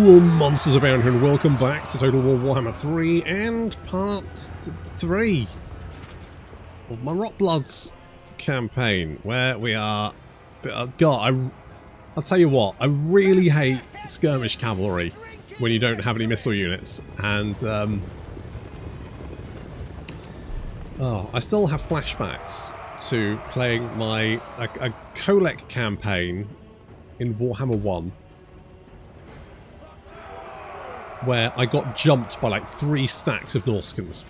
Hello monsters abound here and welcome back to Total War Warhammer 3 and part 3 of my Rotblood campaign, where we are... God, I'll tell you what, I really hate skirmish cavalry when you don't have any missile units, and I still have flashbacks to playing a COOLERMASTER campaign in Warhammer 1 where I got jumped by like 3 stacks of Norscans.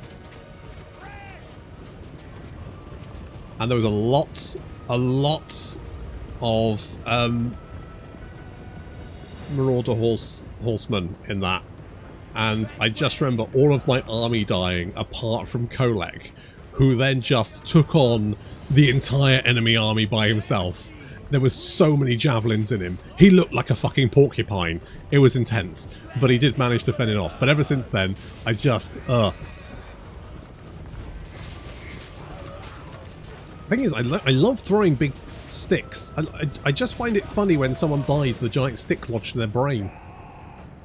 And there was a lot of Marauder horsemen in that. And I just remember all of my army dying apart from COOLERMASTER, who then just took on the entire enemy army by himself. There was so many javelins in him. He looked like a fucking porcupine. It was intense, but he did manage to fend it off. But ever since then, I just, The thing is, I love throwing big sticks. I just find it funny when someone dies with a giant stick lodged in their brain.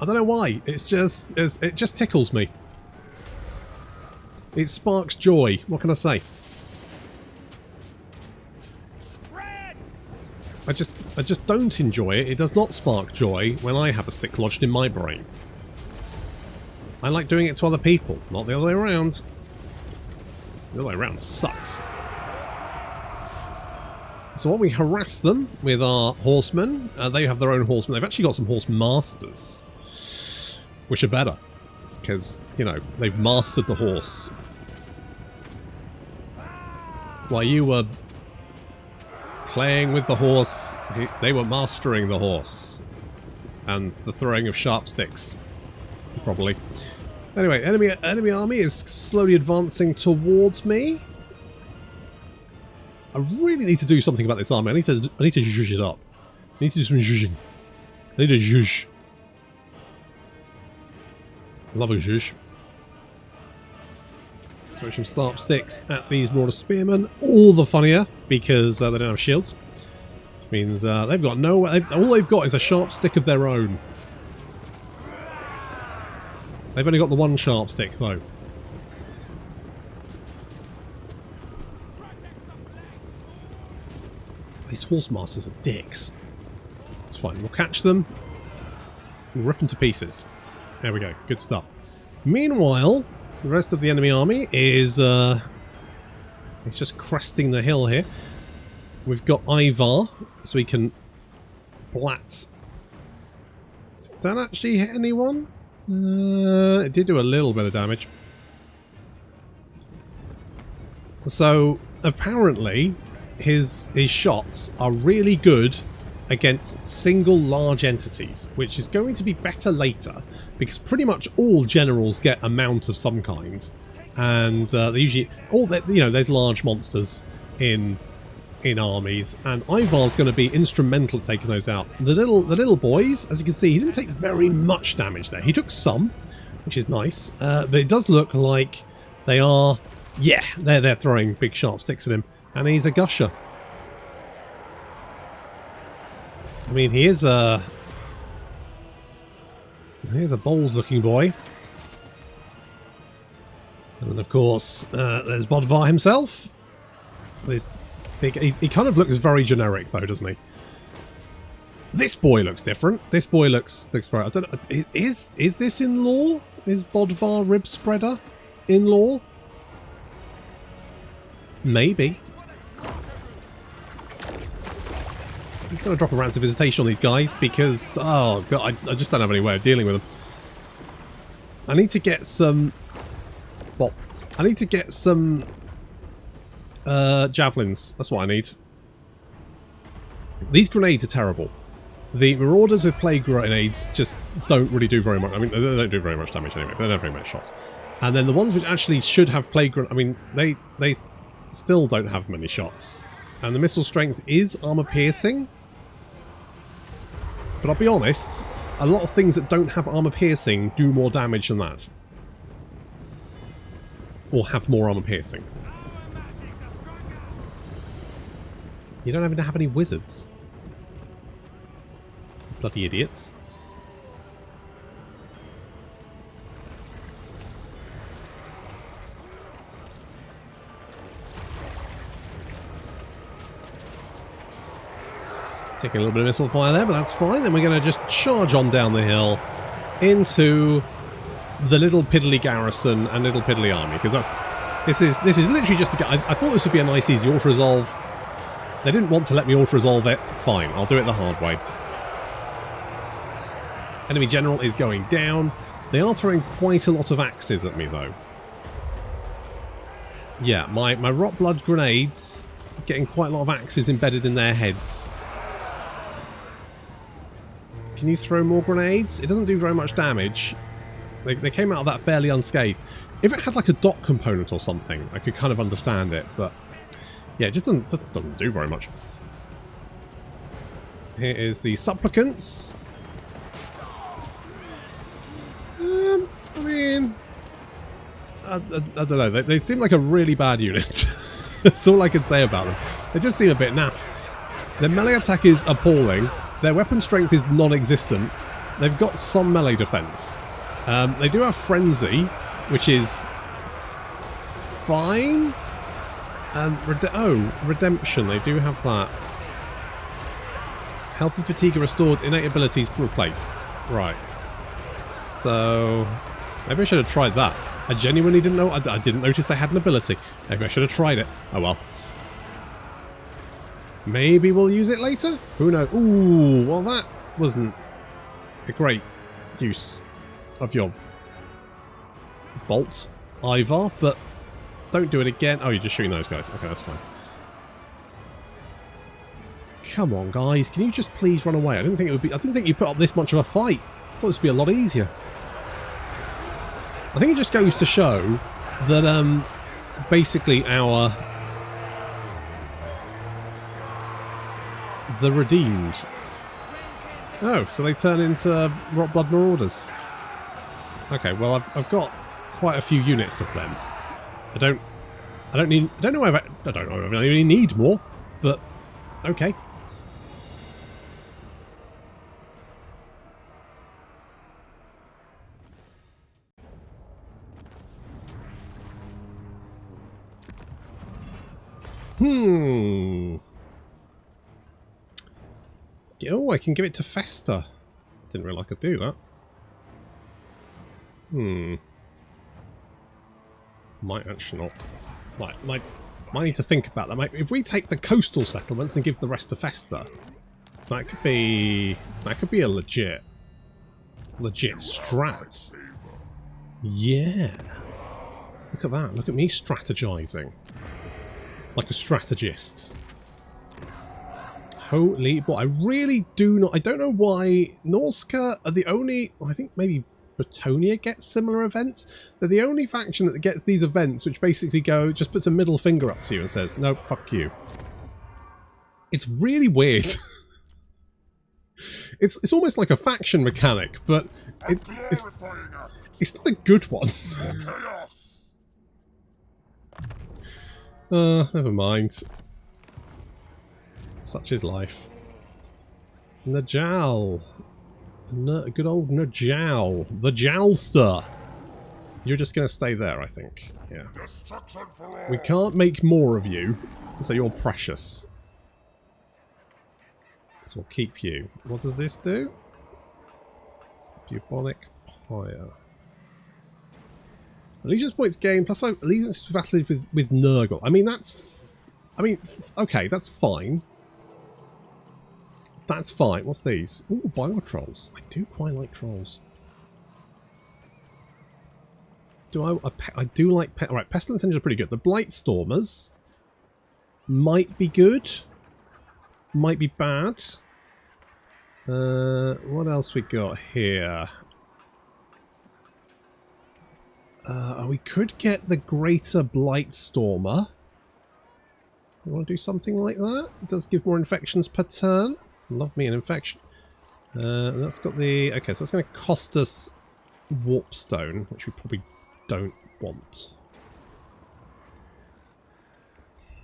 I don't know why. It just tickles me. It sparks joy. What can I say? I just don't enjoy it. It does not spark joy when I have a stick lodged in my brain. I like doing it to other people, not the other way around. The other way around sucks. So while we harass them with our horsemen, they have their own horsemen. They've actually got some horse masters, which are better, because, you know, they've mastered the horse. While you were playing with the horse, they were mastering the horse. And the throwing of sharp sticks, probably. Anyway, enemy army is slowly advancing towards me. I really need to do something about this army. I need to zhuzh it up. I need to do some zhuzhing. I need to zhuzh. I love a zhuzh. Throw some sharp sticks at these Marauder spearmen. All the funnier because they don't have shields. Which means they've got no. All they've got is a sharp stick of their own. They've only got the one sharp stick though. These horse masters are dicks. It's fine. We'll catch them. We'll rip them to pieces. There we go. Good stuff. Meanwhile, the rest of the enemy army is it's just cresting the hill here. We've got Ivar, so we can blat. Did that actually hit anyone? It did do a little bit of damage. So apparently his shots are really good against single large entities, which is going to be better later because pretty much all generals get a mount of some kind, and they usually there's large monsters in armies, and Ivar's going to be instrumental at taking those out. The little boys, as you can see, he didn't take very much damage there. He took some, which is nice, but it does look like they are, yeah, they're throwing big sharp sticks at him, and he's a gusher. I mean, here's a bold-looking boy, and of course, there's Bodvar himself. This big, he kind of looks very generic, though, doesn't he? This boy looks different. This boy looks very. I don't know. Is this in lore? Is Bodvar Rib Spreader in lore? Maybe. I'm going to drop a Ransom Visitation on these guys because, oh god, I just don't have any way of dealing with them. I need to get some... Well, I need to get some javelins. That's what I need. These grenades are terrible. The Marauders with plague grenades just don't really do very much. I mean, they don't do very much damage anyway. They don't have very many shots. And then the ones which actually should have plague grenades, I mean, they still don't have many shots. And the missile strength is armor piercing. But I'll be honest, a lot of things that don't have armor piercing do more damage than that. Or have more armor piercing. You don't even have any wizards. Bloody idiots. Taking a little bit of missile fire there, but that's fine. Then we're going to just charge on down the hill into the little piddly garrison and little piddly army, because this is literally just to get. I thought this would be a nice easy auto resolve. They didn't want to let me auto resolve it. Fine, I'll do it the hard way. Enemy general is going down. They are throwing quite a lot of axes at me though. Yeah, my Rotblood grenades getting quite a lot of axes embedded in their heads. Can you throw more grenades? It doesn't do very much damage. They came out of that fairly unscathed. If it had like a dot component or something, I could kind of understand it, but yeah, it just doesn't do very much. Here is the supplicants. I mean, I don't know. They seem like a really bad unit. That's all I can say about them. They just seem a bit naff. Their melee attack is appalling. Their weapon strength is non-existent. They've got some melee defense. They do have frenzy, which is fine. And redemption. They do have that. Health and fatigue are restored. Innate abilities replaced. Right. So maybe I should have tried that. I genuinely didn't know. I didn't notice they had an ability. Maybe I should have tried it. Oh well. Maybe we'll use it later? Who knows? Ooh, well that wasn't a great use of your bolts, Ivar, but don't do it again. Oh, you're just shooting those guys. Okay, that's fine. Come on, guys. Can you just please run away? I didn't think it would be. I didn't think you put up this much of a fight. I thought this would be a lot easier. I think it just goes to show that basically the redeemed. Oh, so they turn into Rotblood Marauders. Okay, well I've got quite a few units of them. I don't know if I really need more, but okay. Oh, I can give it to Festa. Didn't realise I could do that. Might actually not. Might need to think about that. If we take the coastal settlements and give the rest to Festa, that could be a legit strat. Yeah. Look at that. Look at me strategizing. Like a strategist. Holy boy, I really do not. I don't know why Norsca are the only. I think maybe Bretonia gets similar events. They're the only faction that gets these events, which basically just puts a middle finger up to you and says, "No, fuck you." It's really weird. It's almost like a faction mechanic, but it's not a good one. Never mind. Such is life. Najal. Good old Najal. The Jalster. You're just going to stay there, I think. Yeah. We can't make more of you, so you're precious. So we'll keep you. What does this do? Bubonic Pyre. Allegiance points gained, +5 allegiance to battle with Nurgle. I mean, okay, that's fine. That's fine. What's these? Ooh, Biotrolls. I do quite like trolls. I do like... Alright, Pestilence Engines are pretty good. The Blightstormers might be good. Might be bad. What else we got here? We could get the Greater Blightstormer. You want to do something like that? It does give more infections per turn. Love me an infection. And that's got the... Okay, so that's going to cost us Warpstone, which we probably don't want.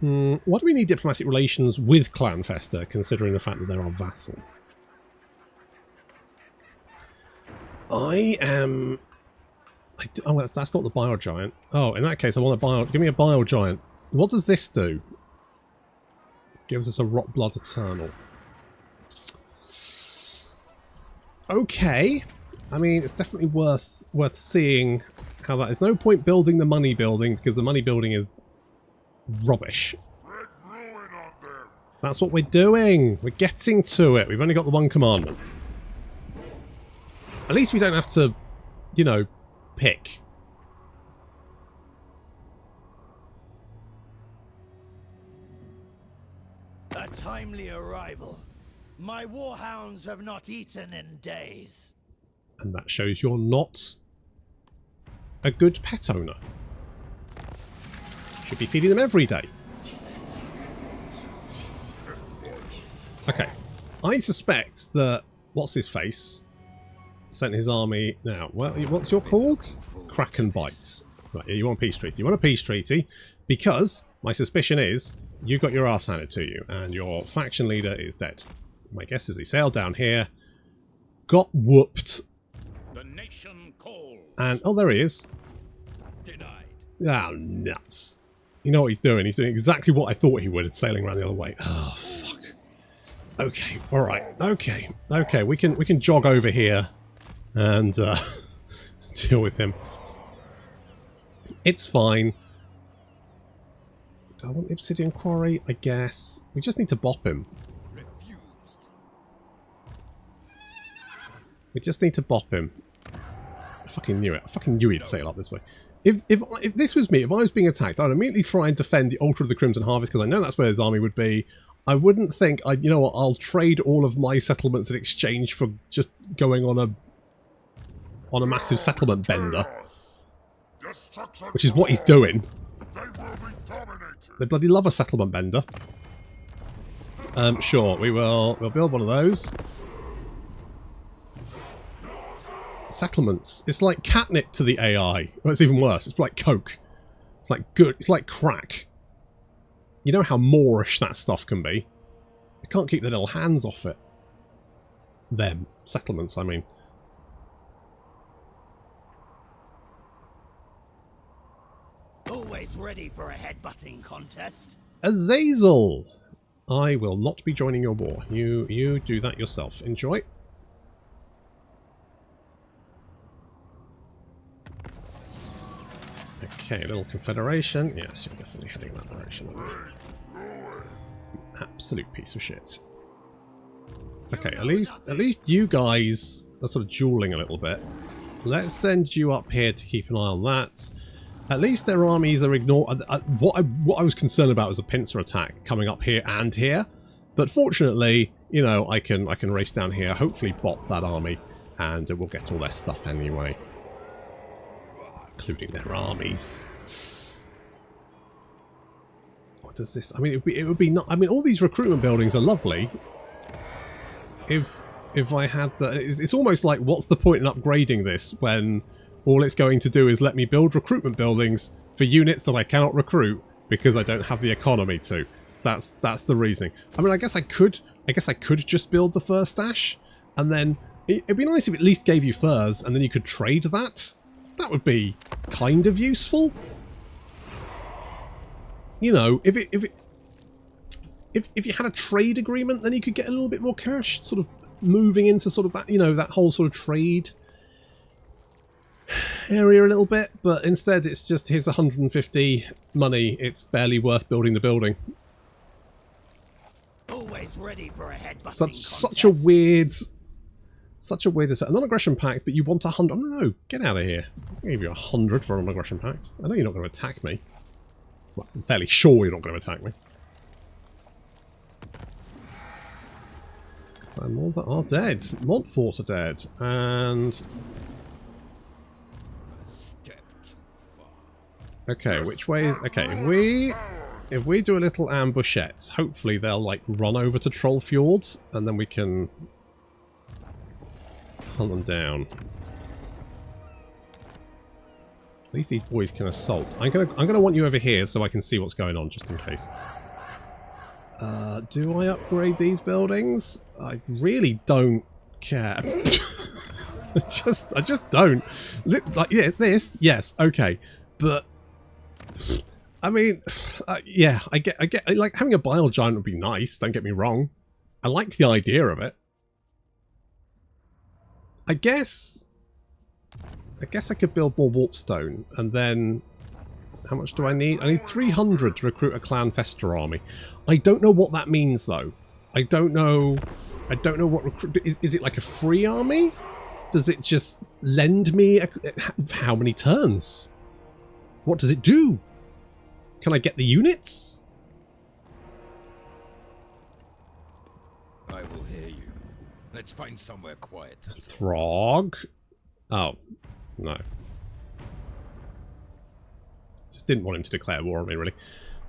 Why do we need diplomatic relations with Clan Festa, considering the fact that they're our vassal? I am... Oh, that's not the Biogiant. Oh, in that case, I want a Give me a Biogiant. What does this do? Gives us a Rotblood Eternal. okay. I mean, it's definitely worth seeing how that is. No point building the money building because the money building is rubbish. That's what we're doing. We're getting to it. We've only got the one commandment. At least we don't have to, you know, pick. A timely arrival. My warhounds have not eaten in days. And that shows you're not a good pet owner. Should be feeding them every day. Okay. I suspect that what's-his-face sent his army... Now, what's your called? Kraken Bites. Right, yeah, you want a peace treaty. You want a peace treaty because my suspicion is you got your ass handed to you and your faction leader is dead. My guess is he sailed down here, got whooped, The nation calls. and... Oh, there he is. Denied. Ah, nuts. You know what he's doing? He's doing exactly what I thought he would, sailing around the other way. Oh, fuck. Okay, alright. Okay, okay. We can jog over here and deal with him. It's fine. Do I want Obsidian Quarry? I guess. We just need to bop him. Refused. We just need to bop him. I fucking knew it. I fucking knew he'd sail up this way. If this was me, if I was being attacked, I'd immediately try and defend the Altar of the Crimson Harvest because I know that's where his army would be. I wouldn't think, you know what, I'll trade all of my settlements in exchange for just going on a massive settlement bender. Which is what he's doing. They bloody love a settlement bender. Sure, we'll build one of those. Settlements. It's like catnip to the AI. Well, it's even worse. It's like coke. It's like good. It's like crack. You know how Moorish that stuff can be. They can't keep their little hands off it. Them. Settlements, I mean. Always ready for a headbutting contest. Azazel! I will not be joining your war. You do that yourself. Enjoy. Okay, little confederation. Yes, you're definitely heading that direction. Absolute piece of shit. Okay, at least you guys are sort of dueling a little bit. Let's send you up here to keep an eye on that. At least their armies are ignored. What I was concerned about was a pincer attack coming up here and here, but fortunately, you know, I can race down here, hopefully bop that army, and we'll get all their stuff anyway, including their armies. What does this? I mean, it would be not. I mean, all these recruitment buildings are lovely. If I had the, it's almost like, what's the point in upgrading this when all it's going to do is let me build recruitment buildings for units that I cannot recruit because I don't have the economy to. That's the reasoning. I mean, I guess I could just build the fur stash, and then it'd be nice if it at least gave you furs, and then you could trade that. That would be kind of useful. You know, if you had a trade agreement, then you could get a little bit more cash, sort of moving into sort of that, you know, that whole sort of trade area a little bit, but instead it's just, here's 150 money, it's barely worth building the building. Always ready for a headbutting Such a weird a non-aggression pact, but you want 100. Oh no, get out of here. I'll give you 100 for a non-aggression pact. I know you're not going to attack me. Well, I'm fairly sure you're not going to attack me. And are dead. Montfort are dead. And okay, which way is... Okay, if we do a little ambushette, hopefully they'll, like, run over to Troll Fjords, and then we can hunt them down. At least these boys can assault. I'm gonna want you over here so I can see what's going on, just in case. Do I upgrade these buildings? I really don't care. I just don't. Like, yeah, this, yes, okay, but I mean, yeah, I get. Like, having a bile giant would be nice. Don't get me wrong. I like the idea of it. I guess I could build more warpstone, and then how much do I need? I need 300 to recruit a Clan Fester army. I don't know what that means though. I don't know what recruit is it like a free army? Does it just lend me how many turns? What does it do? Can I get the units? I will hear you. Let's find somewhere quiet. Throg. Oh, no. Just didn't want him to declare war on me, really.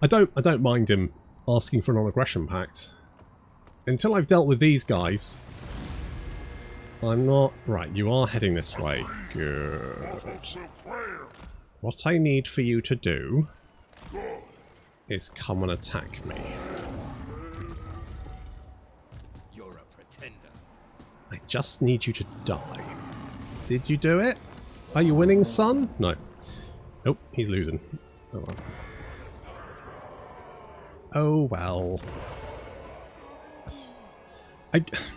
I don't mind him asking for a non-aggression pact. Until I've dealt with these guys, I'm not... Right, you are heading this way. Good. What I need for you to do is come and attack me. You're a pretender. I just need you to die. Did you do it? Are you winning, son? No. Nope, he's losing. Oh well. Oh well.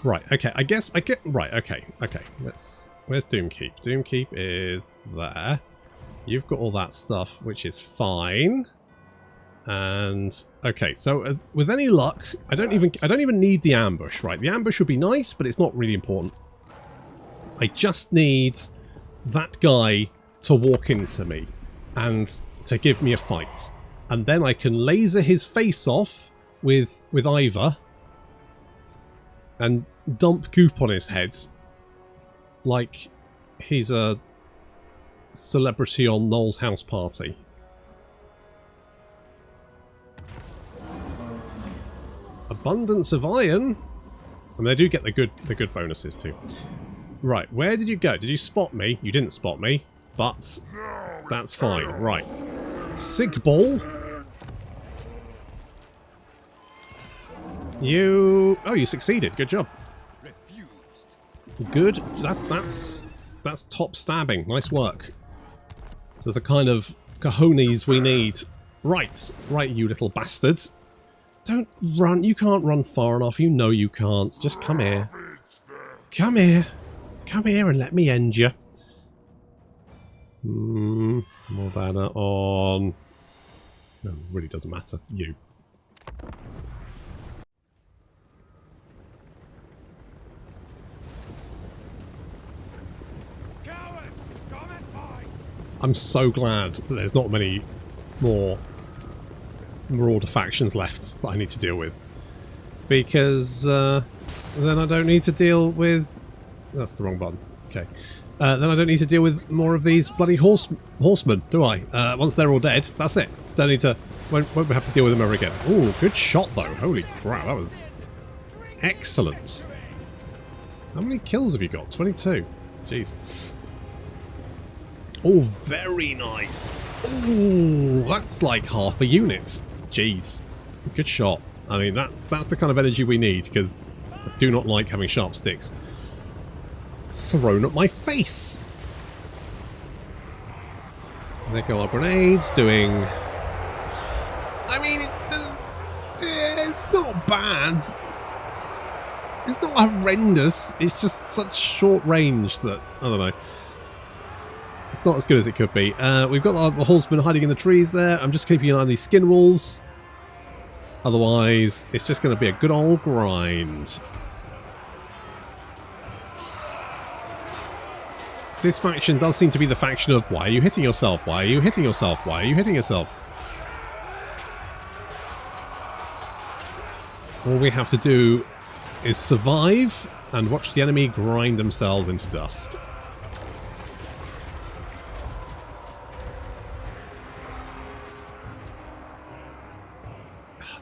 Right, okay, I guess I get... Right, okay. Let's... Where's Doomkeep? Doomkeep is there. You've got all that stuff, which is fine. And okay, so with any luck, I don't even need the ambush, right? The ambush would be nice, but it's not really important. I just need that guy to walk into me and to give me a fight. And then I can laser his face off with Ivor and dump goop on his head like he's a celebrity on Noel's house party. Abundance of iron, and they do get the good bonuses too. Right, where did you go? Did you spot me? You didn't spot me, but that's fine. Right, Sigball. You succeeded. Good job. Refused. Good. That's top stabbing. Nice work. So there's a kind of cojones we need. Right, you little bastards. Don't run. You can't run far enough. You know you can't. Just come here. Come here. Come here and let me end you. More banner on. No, it really doesn't matter. You. I'm so glad that there's not many more Marauder factions left that I need to deal with. Because then I don't need to deal with... That's the wrong button. Okay. Then I don't need to deal with more of these bloody horsemen, do I? Once they're all dead, that's it. Don't need to... Won't have to deal with them ever again. Ooh, good shot though. Holy crap, that was excellent. How many kills have you got? 22. Jeez. Oh, very nice. Ooh, that's like half a unit. Jeez. Good shot. I mean, that's the kind of energy we need, because I do not like having sharp sticks thrown at my face. There go our grenades doing... I mean, it's not bad. It's not horrendous. It's just such short range that, I don't know. It's not as good as it could be. We've got the horsemen hiding in the trees there. I'm just keeping an eye on these skin walls. Otherwise, it's just going to be a good old grind. This faction does seem to be the faction of, why are you hitting yourself? Why are you hitting yourself? Why are you hitting yourself? All we have to do is survive and watch the enemy grind themselves into dust.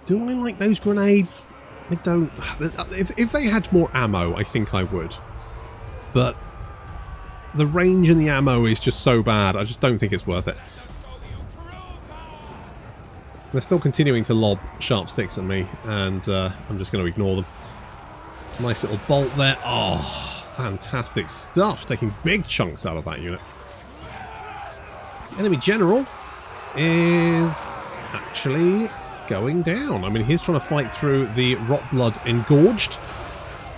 Do I like those grenades? I don't. If they had more ammo, I think I would. But the range and the ammo is just so bad, I just don't think it's worth it. They're still continuing to lob sharp sticks at me, and I'm just going to ignore them. Nice little bolt there. Oh, fantastic stuff. Taking big chunks out of that unit. Enemy general is actually going down. I mean, he's trying to fight through the Rotblood Engorged.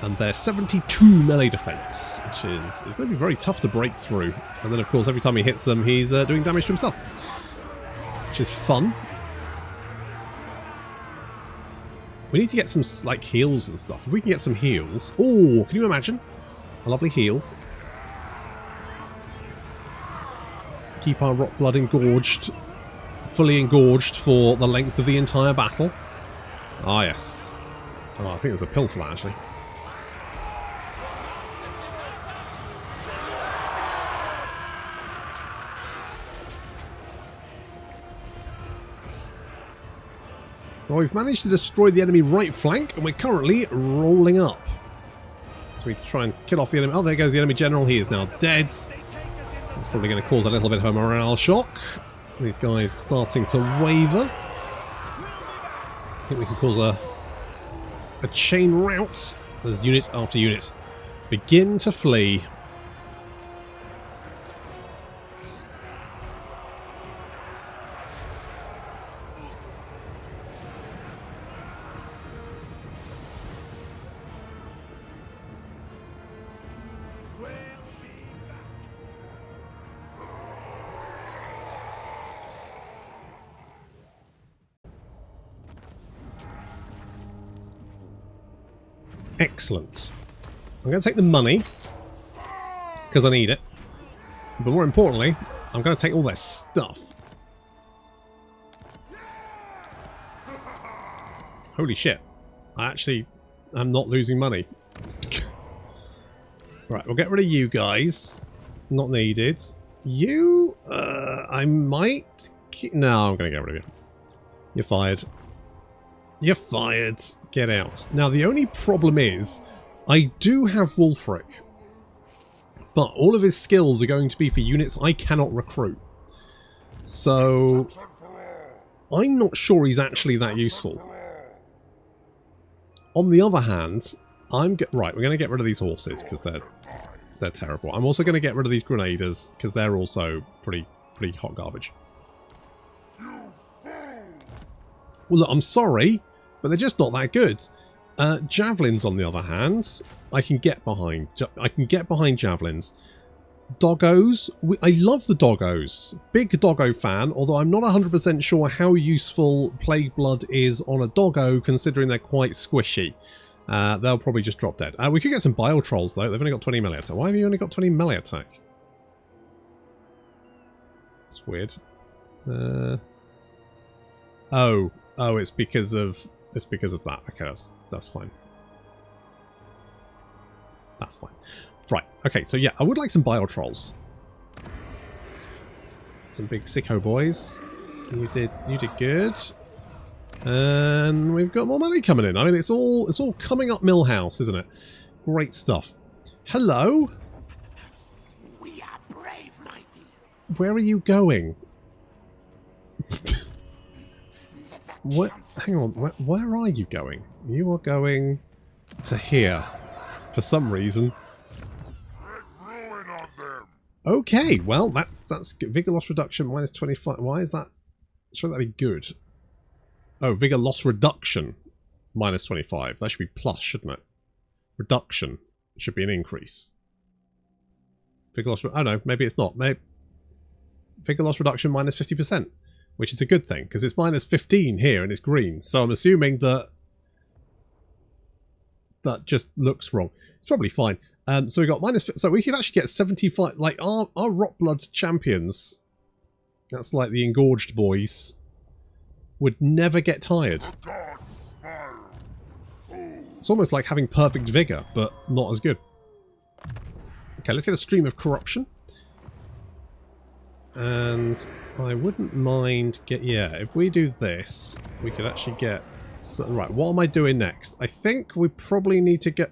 And they're 72 melee defense, which is going to be very tough to break through. And then, of course, every time he hits them, he's doing damage to himself, which is fun. We need to get some, like, heals and stuff. If we can get some heals... Oh, can you imagine? A lovely heal. Keep our Rotblood engorged, fully engorged for the length of the entire battle. Ah, yes. Oh, I think there's a pill for that, actually. Well, we've managed to destroy the enemy right flank, and we're currently rolling up. So we try and kill off the enemy. Oh, there goes the enemy general. He is now dead. That's probably going to cause a little bit of a morale shock. These guys starting to waver. I think we can cause a chain rout as unit after unit begin to flee. Excellent. I'm going to take the money because I need it, but more importantly, I'm going to take all their stuff. Holy shit. I actually am not losing money. Right, we'll get rid of you guys. Not needed. You, I might... No, I'm going to get rid of you. You're fired. You're fired. Get out. Now, the only problem is, I do have Wulfric, but all of his skills are going to be for units I cannot recruit. So, I'm not sure he's actually that useful. On the other hand, right, we're going to get rid of these horses, because they're terrible. I'm also going to get rid of these grenaders, because they're also pretty hot garbage. Well, look, I'm sorry, but they're just not that good. Javelins, on the other hand, I can get behind. I can get behind javelins. Doggos, I love the doggos. Big doggo fan, although I'm not 100% sure how useful Plague Blood is on a doggo, considering they're quite squishy. They'll probably just drop dead. We could get some Bile Trolls, though. They've only got 20 melee attack. Why have you only got 20 melee attack? It's weird. Oh, it's because of that. Okay, that's fine. That's fine. Right. Okay. So yeah, I would like some Bile Trolls. Some big sicko boys. You did good. And we've got more money coming in. I mean, it's all coming up Millhouse, isn't it? Great stuff. Hello. We are brave, mighty. Where are you going? What? Hang on. Where are you going? You are going to here for some reason. Okay, well that's good. Vigor loss reduction minus 25. Why is that? Shouldn't that be good? Oh, vigor loss reduction minus 25. That should be plus, shouldn't it? Reduction should be an increase. Vigor loss. Oh no, maybe it's not. Maybe vigor loss reduction minus 50%, which is a good thing because it's minus 15 here and it's green. So I'm assuming that just looks wrong. It's probably fine. So we got minus. So we can actually get 75. Like our Rotblood champions. That's like the engorged boys. Would never get tired. It's almost like having perfect vigor, but not as good. Okay, let's get a stream of corruption. And I wouldn't mind if we do this, we could actually get. So, right, what am I doing next? I think we probably need to get.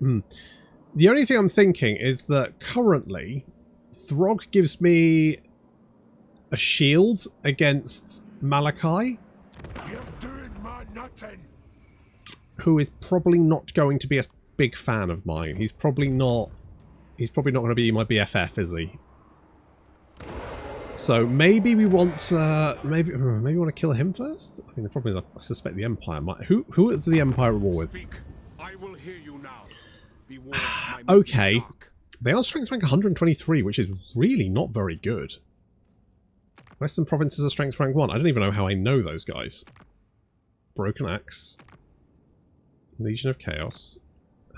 The only thing I'm thinking is that currently, Throg gives me a shield against Malachi, who is probably not going to be a big fan of mine. He's probably not going to be my BFF, is he? So maybe we want maybe we want to kill him first. I mean, the problem is I suspect the Empire might. Who is the Empire at war with? Speak. I will hear you now. Be warned, my mood is Okay. dark. They are strength rank 123, which is really not very good. Western Provinces are strength rank 1. I don't even know how I know those guys. Broken Axe. Legion of Chaos.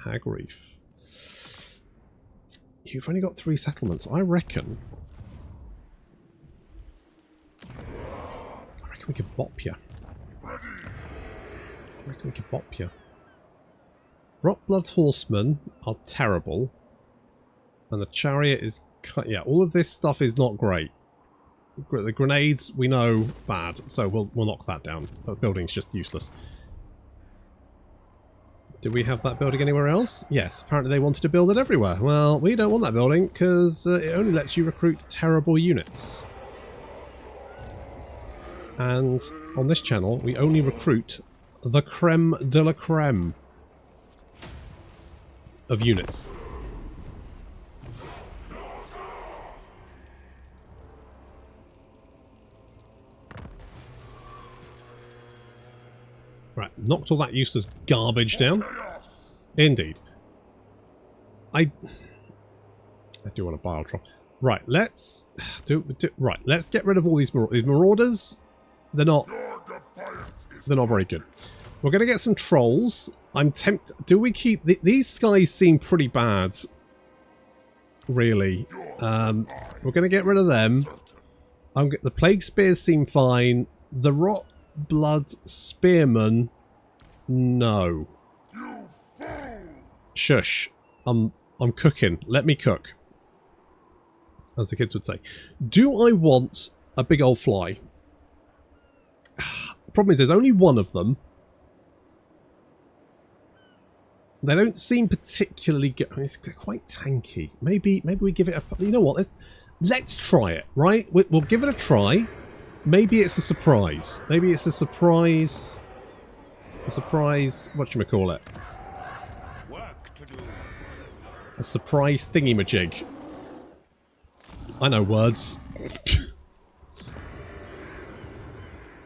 Hag Reef. You've only got 3 settlements. I reckon we could bop you. I reckon we could bop you. Rotblood Horsemen are terrible. And the Chariot is... yeah, all of this stuff is not great. The grenades, we know, bad. So we'll knock that down. The building's just useless. Do we have that building anywhere else? Yes, apparently they wanted to build it everywhere. Well, we don't want that building because it only lets you recruit terrible units. And on this channel, we only recruit the creme de la creme of units. Right, knocked all that useless garbage down. Indeed. I do want a bile drop. Right, let's let's get rid of all these marauders. They're not very good. We're going to get some trolls. I'm tempted. Do we keep these guys? Seem pretty bad. Really. We're going to get rid of them. The plague spears seem fine. The Rotblood spearmen, no. Shush. I'm cooking. Let me cook, as the kids would say. Do I want a big old fly? Problem is, there's only one of them. They don't seem particularly good. I mean, it's quite tanky. Maybe we give it a... You know what? Let's try it, right? We'll give it a try. Maybe it's a surprise. Maybe it's a surprise... whatchamacallit? Work to do. A surprise thingy-majig. I know words.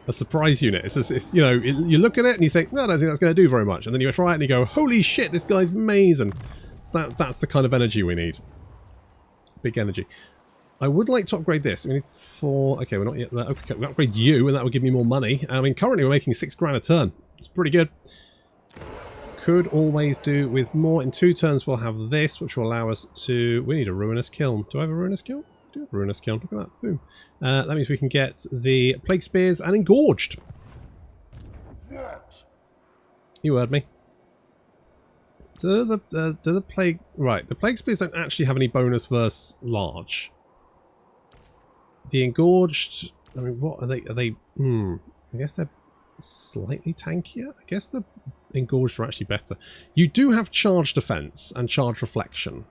A surprise unit. It's you know, you look at it and you think, no, I don't think that's going to do very much. And then you try it and you go, holy shit, this guy's amazing. That's the kind of energy we need. Big energy. I would like to upgrade this. We need 4... Okay, we're not yet there. Okay, we'll upgrade you and that will give me more money. I mean, currently we're making 6 grand a turn. It's pretty good. Could always do with more. In 2 turns we'll have this, which will allow us to... We need a Ruinous Kiln. Do I have a Ruinous Kiln? I do have a Ruinous Kiln. Look at that. Boom. That means we can get the Plague Spears and Engorged. What? You heard me. Do the Plague... Right, the Plague Spears don't actually have any bonus versus large. The Engorged... I mean, what are they? I guess they're slightly tankier. I guess the Engorged are actually better. You do have charge defense and charge reflection.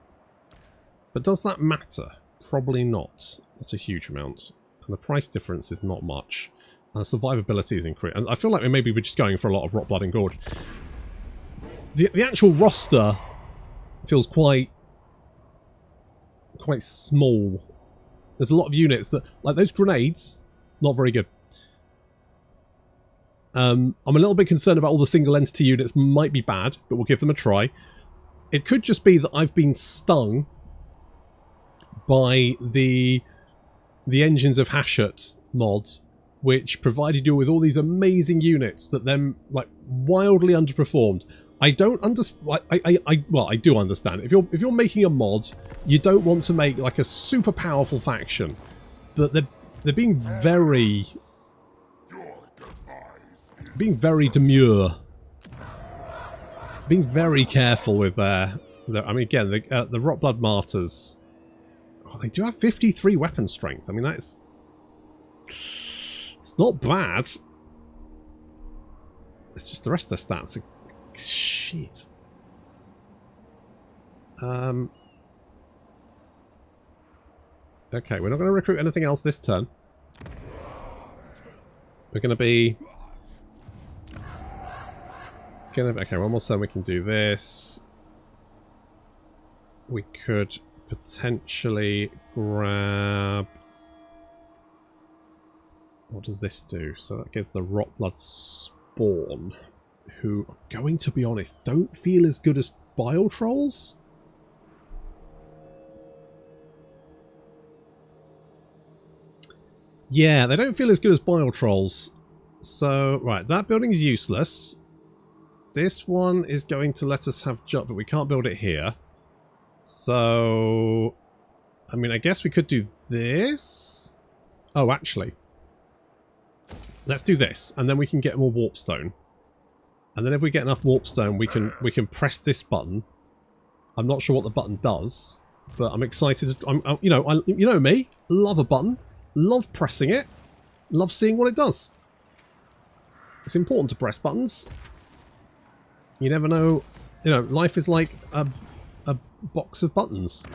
But does that matter? Probably not. Not a huge amount. And the price difference is not much. And survivability is increased. And I feel like we're just going for a lot of Rotblood Engorged. The actual roster feels quite small. There's a lot of units that, like those grenades, not very good. I'm a little bit concerned about all the single entity units. Might be bad, but we'll give them a try. It could just be that I've been stung by the Engines of Hashut mods, which provided you with all these amazing units that then like wildly underperformed. I don't understand. Well, I do understand. If you're making a mod, you don't want to make like a super powerful faction, but they're being very demure, being very careful with their I mean, again, the Rotblood Martyrs. Oh, they do have 53 weapon strength. I mean, it's not bad. It's just the rest of their stats are shit. Okay, we're not going to recruit anything else this turn. We're going to be... Okay, one more turn we can do this. We could potentially grab... What does this do? So that gives the Rotblood spawn. who, I'm going to be honest, don't feel as good as Biotrolls. Yeah, they don't feel as good as Biotrolls. So, right, that building is useless. This one is going to let us have jump, but we can't build it here. So, I mean, I guess we could do this. Oh, actually. Let's do this, and then we can get more warpstone. And then if we get enough warpstone, we can press this button. I'm not sure what the button does, but I'm excited. You know me, love a button, love pressing it, love seeing what it does. It's important to press buttons. You never know. You know, life is like a box of buttons.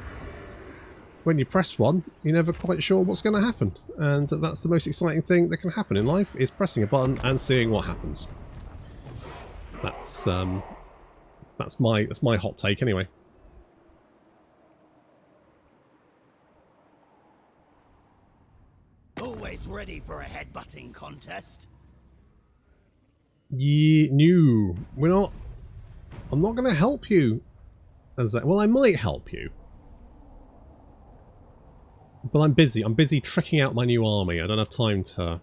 When you press one, you're never quite sure what's going to happen, and that's the most exciting thing that can happen in life: is pressing a button and seeing what happens. That's my hot take anyway. Always ready for a headbutting contest. No, we're not. I'm not going to help you. As that, well, I might help you, but I'm busy. I'm busy tricking out my new army. I don't have time to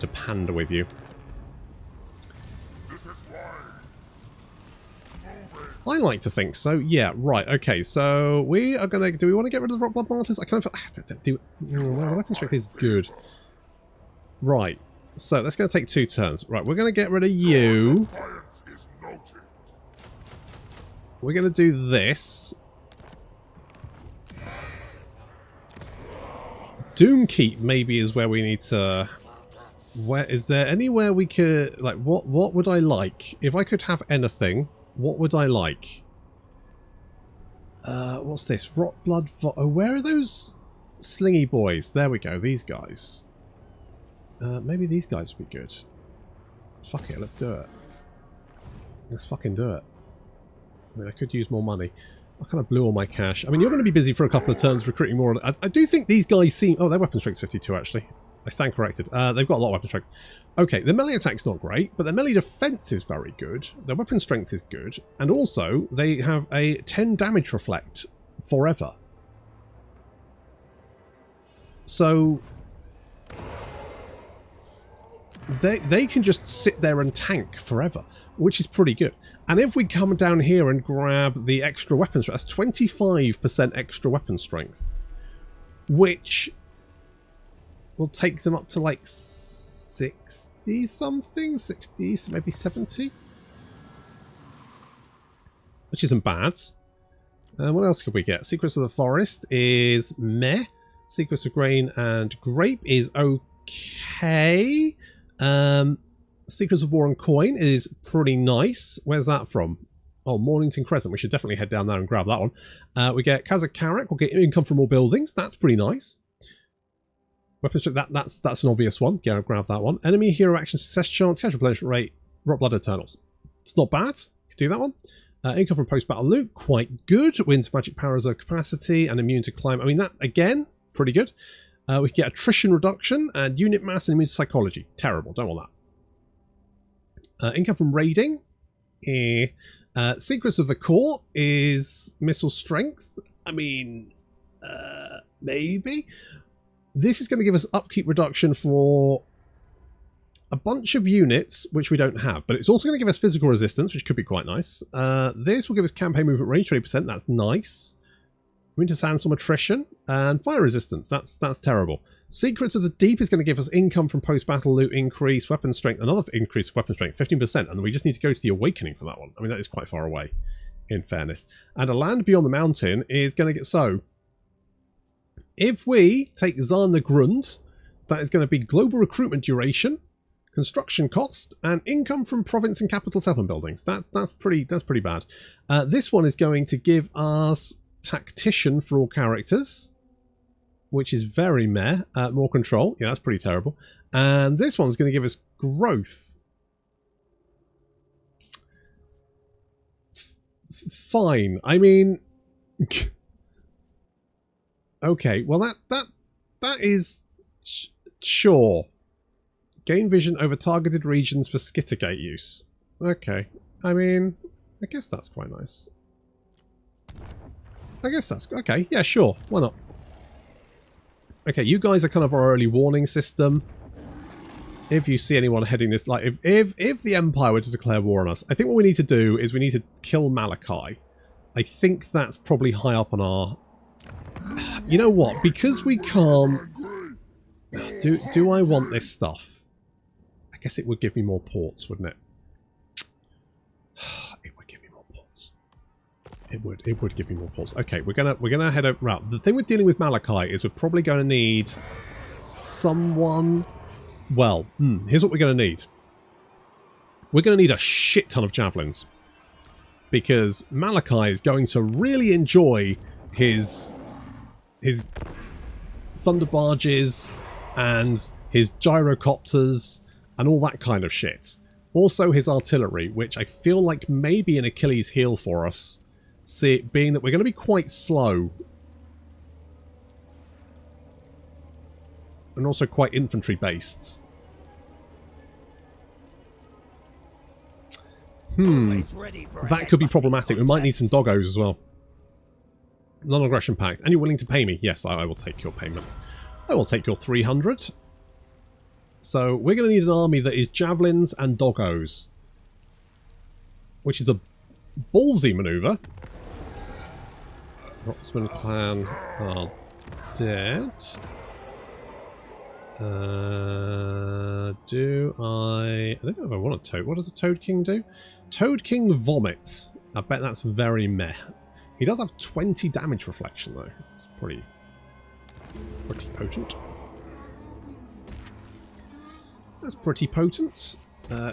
pander with you. I like to think so. Yeah, right. Okay, so we are gonna. Do we want to get rid of the Rotblood martyrs? I kind of do. Weapon strength is good. Right. So that's going to take 2 turns. Right, we're going to get rid of you. We're going to do this. Doomkeep maybe is where we need to. Where is there anywhere we could like? What would I like if I could have anything? What would I like? What's this? Rotblood. Oh, where are those slingy boys? There we go. These guys. Maybe these guys would be good. Fuck it. Let's do it. Let's fucking do it. I mean, I could use more money. I kind of blew all my cash. I mean, you're going to be busy for a couple of turns recruiting more. I do think these guys seem... Oh, their weapon strength's 52, actually. I stand corrected. They've got a lot of weapon strength. Okay, their melee attack's not great, but their melee defense is very good. Their weapon strength is good. And also, they have a 10 damage reflect forever. So... They can just sit there and tank forever, which is pretty good. And if we come down here and grab the extra weapon strength, that's 25% extra weapon strength, which will take them up to like 60 something, 60, maybe 70, which isn't bad. What else could we get? Secrets of the Forest is meh. Secrets of Grain and Grape is okay. Secrets of War and Coin is pretty nice. Where's that from? Oh, Mornington Crescent. We should definitely head down there and grab that one. We get Kazakh we'll get income from more buildings. That's pretty nice. Weapons, that's an obvious one. Yeah, I'll grab that one. Enemy hero action success chance, casual replenishment rate, Rotblood Eternals. It's not bad. Could do that one. Income from post-battle loot, quite good. Wins magic power reserve capacity and immune to climate. I mean, that, again, pretty good. We get attrition reduction and unit mass and immune to psychology. Terrible, don't want that. Income from raiding. Secrets of the Core is missile strength. I mean, maybe. This is going to give us upkeep reduction for a bunch of units, which we don't have. But it's also going to give us physical resistance, which could be quite nice. This will give us campaign movement range, 20%. That's nice. Immune to sandstorm attrition and fire resistance. That's terrible. Secrets of the Deep is going to give us income from post-battle loot, increase weapon strength, another increase of weapon strength, 15%, and we just need to go to the Awakening for that one. I mean, that is quite far away, in fairness. And a land beyond the mountain is going to get so. If we take Zarn the Grund, that is going to be global recruitment duration, construction cost, and income from province and capital settlement buildings. That's pretty bad. This one is going to give us Tactician for all characters, which is very meh. More control. Yeah, that's pretty terrible. And this one's going to give us growth. Fine. I mean... okay, well that is... sure. Gain vision over targeted regions for SEAGATE use. Okay. I mean, I guess that's quite nice. I guess that's... Okay, yeah, sure. Why not? Okay, you guys are kind of our early warning system. If you see anyone heading this... Like, if the Empire were to declare war on us, I think what we need to do is we need to kill Malachi. I think that's probably high up on our... You know what? Because we can't... Do I want this stuff? I guess it would give me more ports, wouldn't it? It would give me more ports. It would give me more ports. Okay, we're gonna head over. Right, the thing with dealing with Malachi is we're probably going to need someone. Well, here's what we're going to need. We're going to need a shit ton of javelins because Malachi is going to really enjoy his thunder barges and his gyrocopters and all that kind of shit. Also his artillery, which I feel like may be an Achilles heel for us, being that we're going to be quite slow. And also quite infantry based. That could be problematic. We might need some doggos as well. Non-aggression pact. And you're willing to pay me? Yes, I will take your payment. I will take your 300. So we're going to need an army that is javelins and doggos. Which is a ballsy maneuver. Rocksman clan are dead. Do I don't know if I want a toad. What does a Toad King do? Toad King vomit. I bet that's very meh. He does have 20 damage reflection though. It's pretty potent. That's pretty potent.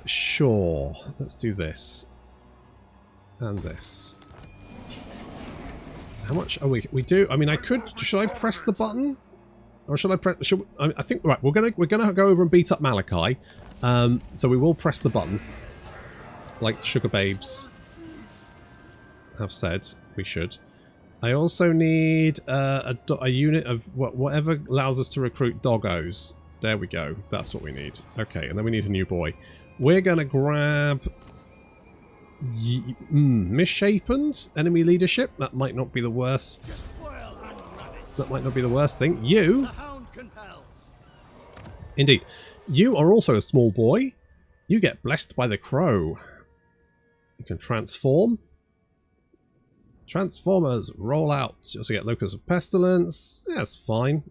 Sure. Let's do this. And this. How much? Oh, we do. I mean, I could. Should I press the button, or should I press? I think right. We're gonna go over and beat up Malachi. So we will press the button, like the Sugar Babes have said we should. I also need a unit of whatever allows us to recruit doggos. There we go. That's what we need. Okay, and then we need a new boy. We're gonna grab misshapened enemy leadership. That might not be the worst. That might not be the worst thing. You, indeed, you are also a small boy. You get blessed by the crow. You can transform. Transformers roll out. You also get locus of pestilence. Yeah, that's fine.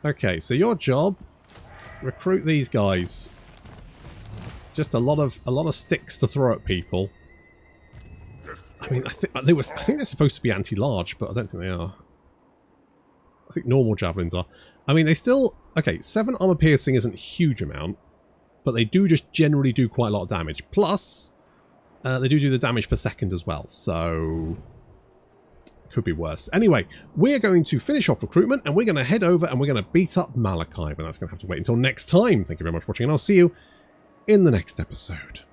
Okay, so your job: recruit these guys. Just a lot of sticks to throw at people. I mean, I think they're supposed to be anti-large, but I don't think they are. I think normal javelins are. I mean, they still... Okay, 7 armor piercing isn't a huge amount, but they do just generally do quite a lot of damage. Plus, they do the damage per second as well, so... Could be worse. Anyway, we're going to finish off recruitment, and we're going to head over and we're going to beat up Malachi, but that's going to have to wait until next time. Thank you very much for watching, and I'll see you in the next episode.